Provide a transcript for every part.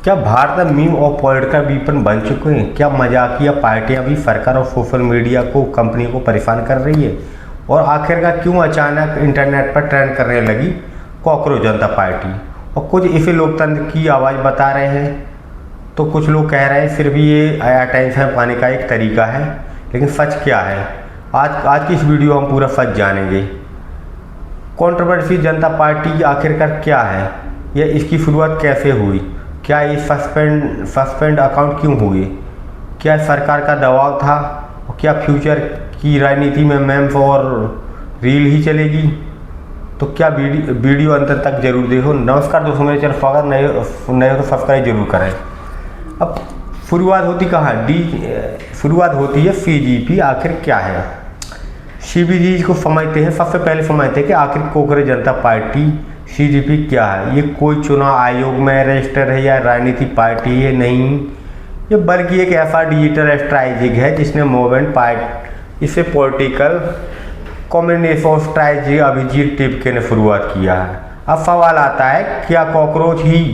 क्या भारत में मीम और पॉलिटिकल वीपन बन चुके हैं? क्या मजाकिया पार्टियां भी सरकार और सोशल मीडिया को कंपनी को परेशान कर रही है? और आखिरकार क्यों अचानक इंटरनेट पर ट्रेंड करने लगी कॉकरोच जनता पार्टी? और कुछ इसे लोकतंत्र की आवाज़ बता रहे हैं, तो कुछ लोग कह रहे हैं सिर्फ ये अटेंशन पाने का एक तरीका है। लेकिन सच क्या है? आज की इस वीडियो हम पूरा सच जानेंगे। कंट्रोवर्सी जनता पार्टी आखिरकार क्या है, या इसकी शुरुआत कैसे हुई, क्या ये सस्पेंड अकाउंट क्यों हुए, क्या सरकार का दबाव था, और क्या फ्यूचर की राजनीति में मेम्स और रील ही चलेगी? तो क्या वीडियो अंत तक जरूर देखो। नमस्कार दोस्तों, मेरे चैनल स्वागत, नए हो तो सब्सक्राइब जरूर करें। अब शुरुआत होती कहाँ? शुरुआत होती है CGP। आखिर क्या है CGP को समझते हैं। सबसे पहले समझते हैं कि आखिर कॉकरोच जनता पार्टी CGP क्या है। ये कोई चुनाव आयोग में रजिस्टर है या राजनीतिक पार्टी है? नहीं, ये बल्कि एक ऐसा डिजिटल स्ट्रैटेजी है जिसने मूवमेंट पार्टी, इसे पॉलिटिकल कॉम्बिनेशन स्ट्रैटेजी अभिजीत टिपके ने शुरुआत किया है। अब सवाल आता है, क्या कॉकरोच ही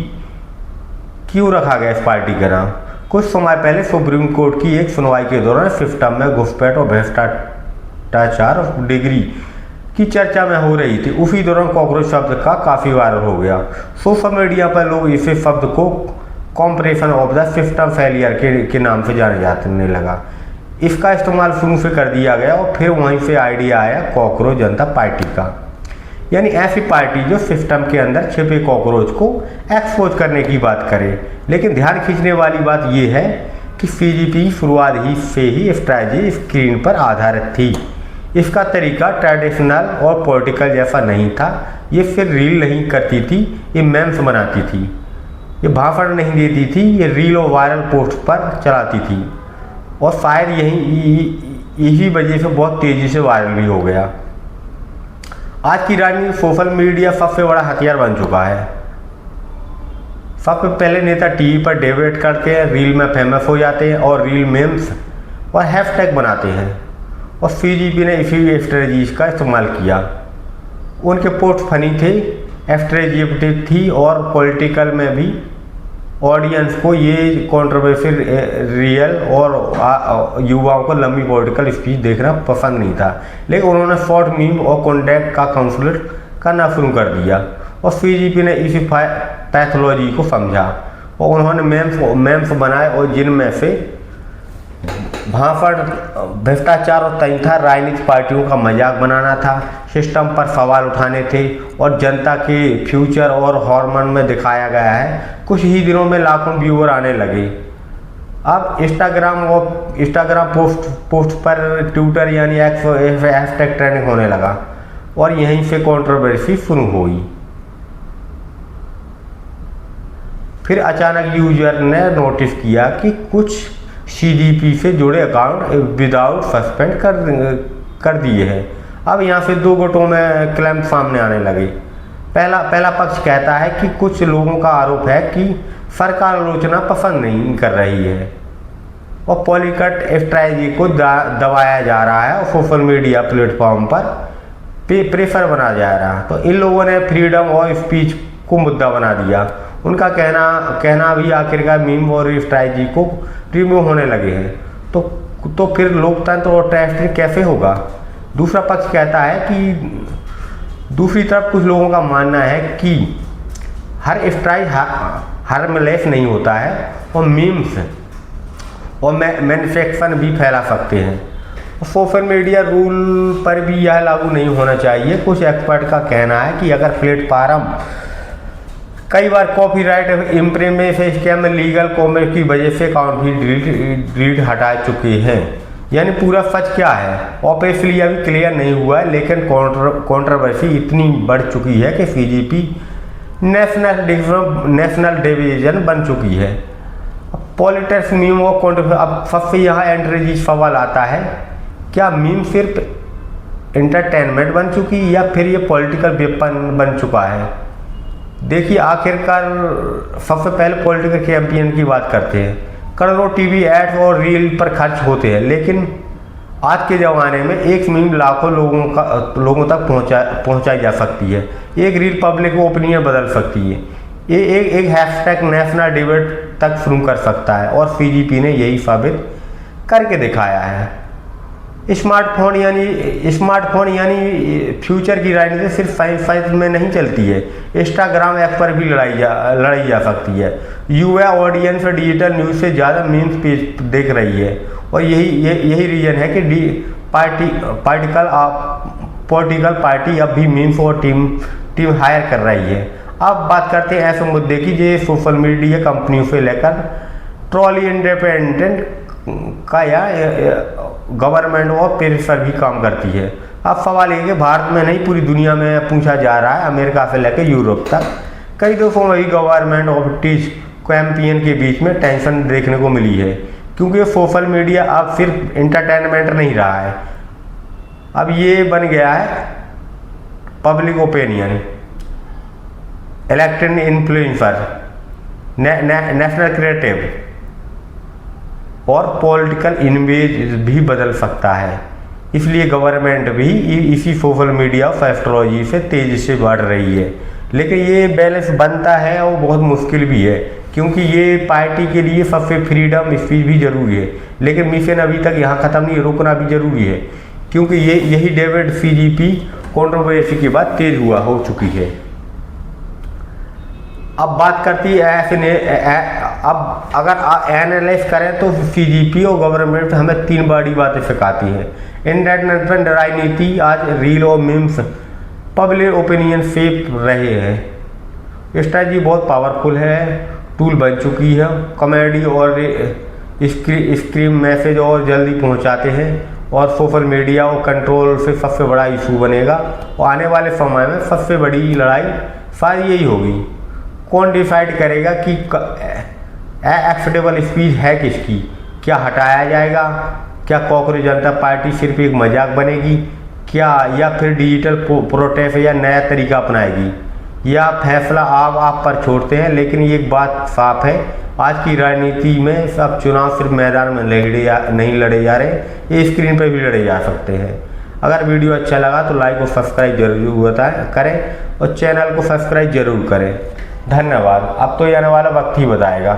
क्यों रखा गया इस पार्टी का नाम? कुछ समय पहले सुप्रीम कोर्ट की एक सुनवाई के दौरान सिस्टम में घुसपैठ और भ्रष्टाचार और डिग्री की चर्चा में हो रही थी। उसी दौरान कॉकरोच शब्द का काफ़ी वायरल हो गया। सोशल मीडिया पर लोग इसे शब्द को compression of the system failure के नाम से जाने जाने लगा। इसका इस्तेमाल शुरू से कर दिया गया और फिर वहीं से आइडिया आया कॉकरोच जनता पार्टी का, यानी ऐसी पार्टी जो सिस्टम के अंदर छिपे कॉकरोच को एक्सपोज करने की बात करे। लेकिन ध्यान खींचने वाली बात यह है कि CGP शुरुआत ही से ही स्ट्रैटेजी स्क्रीन पर आधारित थी। इसका तरीका ट्रेडिशनल और पॉलिटिकल जैसा नहीं था। ये फिर रील नहीं करती थी, ये मेम्स बनाती थी, ये भाषण नहीं देती थी, ये रील और वायरल पोस्ट पर चलाती थी। और शायद यही वजह से बहुत तेज़ी से वायरल भी हो गया। आज की राजनीति सोशल मीडिया सबसे बड़ा हथियार बन चुका है। सबसे पहले नेता टीवी पर डिबेट करते हैं, रील में फेमस हो जाते हैं और रील मेम्स और हैशटैग बनाते हैं। और CGP ने इसी स्ट्रेटजीज का इस्तेमाल किया। उनके पोस्ट फनी थे, स्ट्रेटेजिक थी और पॉलिटिकल में भी ऑडियंस को ये कंट्रोवर्सी रियल और युवाओं को लंबी पॉलिटिकल स्पीच देखना पसंद नहीं था। लेकिन उन्होंने शॉर्ट मीम और कॉन्टेक्ट का काउंसलर करना शुरू कर दिया और CGP ने इसी पैथोलॉजी को समझा और उन्होंने मेम्स बनाए, और जिनमें से भाषण भ्रष्टाचार और तंथा राजनीतिक पार्टियों का मजाक बनाना था, सिस्टम पर सवाल उठाने थे और जनता के फ्यूचर और हार्मोन में दिखाया गया है। कुछ ही दिनों में लाखों व्यूअर आने लगे। अब इंस्टाग्राम पोस्ट पर ट्विटर यानी हैशटैग ट्रेंडिंग होने लगा और यहीं से कंट्रोवर्सी शुरू हुई। फिर अचानक यूजर ने नोटिस किया कि कुछ CGP से जुड़े अकाउंट विदाउट सस्पेंड कर दिए हैं। अब यहाँ से दो गुटों में क्लेम सामने आने लगे। पहला पक्ष कहता है कि कुछ लोगों का आरोप है कि सरकार आलोचना पसंद नहीं कर रही है और पॉलिटिकल स्ट्रैटेजी को दबाया जा रहा है और सोशल मीडिया प्लेटफॉर्म पर प्रेशर बनाया जा रहा है। तो इन लोगों ने फ्रीडम ऑफ स्पीच को मुद्दा बना दिया। उनका कहना भी आखिरकार मीम और स्ट्रैटेजी को रिमूव होने लगे हैं। तो फिर लोकतंत्र और ट्रस्ट कैसे होगा? दूसरा पक्ष कहता है कि दूसरी तरफ कुछ लोगों का मानना है कि हर स्ट्राइक हार्मलेस नहीं होता है और मीम्स और मैन्युफैक्चर भी फैला सकते हैं। सोशल मीडिया रूल पर भी यह लागू नहीं होना चाहिए। कुछ एक्सपर्ट का कहना है कि अगर प्लेटफॉर्म कई बार कॉपीराइट इंप्रीमेशन स्कैम में लीगल कॉमेंट की वजह से अकाउंट भी डिलीट हटा चुके हैं। यानी पूरा सच क्या है ऑब्वियसली अभी क्लियर नहीं हुआ है, लेकिन कंट्रोवर्सी इतनी बढ़ चुकी है कि CGP नेशनल डिवीजन बन चुकी है। पॉलिटिक्स मीम और कंट्रोवर्सी। अब सबसे यहाँ एंट्री सवाल आता है, क्या मीम सिर्फ इंटरटेनमेंट बन चुकी या फिर ये पॉलिटिकल वेपन बन चुका है? देखिए, आखिरकार सबसे पहले पॉलिटिकल कैंपेन की बात करते हैं। करोड़ों टीवी एड्स और रील पर खर्च होते हैं, लेकिन आज के ज़माने में एक मीम लाखों लोगों तक पहुंचाई जा सकती है। एक रील पब्लिक ओपिनियन बदल सकती है। एक हैशटैग नेशनल डिबेट तक शुरू कर सकता है, और सीजीपी ने यही साबित करके दिखाया है। स्मार्टफोन यानी फ्यूचर की राजनीति सिर्फ साइंस में नहीं चलती है, इंस्टाग्राम ऐप पर भी लड़ाई जा सकती है। युवा ऑडियंस डिजिटल न्यूज़ से ज़्यादा मीम्स पेज देख रही है, और यही रीजन है कि पॉलिटिकल पार्टी अब भी मीम्स और टीम हायर कर रही है। अब बात करते हैं ऐसे मुद्दे की जो सोशल मीडिया कंपनियों से लेकर ट्रॉली इंडिपेंडेंट का या गवर्नमेंट और प्रेशर भी काम करती है। अब सवाल ये कि भारत में नहीं पूरी दुनिया में पूछा जा रहा है, अमेरिका से लेकर यूरोप तक कई देशों में भी गवर्नमेंट और ब्रिटिश कैंपियन के बीच में टेंशन देखने को मिली है, क्योंकि सोशल मीडिया अब सिर्फ इंटरटेनमेंट नहीं रहा है, अब ये बन गया है public opinion, elected influencer, national creative और पॉलिटिकल इमेज भी बदल सकता है। इसलिए गवर्नमेंट भी इसी सोशल मीडिया फैक्टोलॉजी से तेजी से बढ़ रही है, लेकिन ये बैलेंस बनता है और बहुत मुश्किल भी है, क्योंकि ये पार्टी के लिए सबसे फ्रीडम स्पीच भी जरूरी है, लेकिन मिशन अभी तक यहाँ ख़त्म नहीं, रुकना भी जरूरी है, क्योंकि यही डेविड सीजीपी कंट्रोवर्सी के बाद तेज हो चुकी है। अब बात करती है अब अगर एनालाइज करें तो सीजीपी और गवर्नमेंट हमें 3 बड़ी बातें सिखाती है। इंटरनेट राजनीति आज रील और मीम्स पब्लिक ओपिनियन शेप रहे हैं। स्ट्रेटजी बहुत पावरफुल है, टूल बन चुकी है, कॉमेडी और स्क्रीम मैसेज और जल्दी पहुंचाते हैं, और सोशल मीडिया और कंट्रोल से सबसे बड़ा इशू बनेगा, और आने वाले समय में सबसे बड़ी लड़ाई शायद यही होगी, कौन डिसाइड करेगा कि एक्सेप्टेबल स्पीच है किसकी, क्या हटाया जाएगा, क्या कॉकरोच जनता पार्टी सिर्फ एक मजाक बनेगी क्या, या फिर डिजिटल प्रोटेस्ट या नया तरीका अपनाएगी, या फैसला आप पर छोड़ते हैं। लेकिन एक बात साफ है, आज की राजनीति में सब चुनाव सिर्फ मैदान में नहीं लड़े जा रहे, ये स्क्रीन पर भी लड़े जा सकते हैं। अगर वीडियो अच्छा लगा तो लाइक और सब्सक्राइब जरूर करें, और चैनल को सब्सक्राइब जरूर करें। धन्यवाद। अब तो ये आने वाला वक्त ही बताएगा।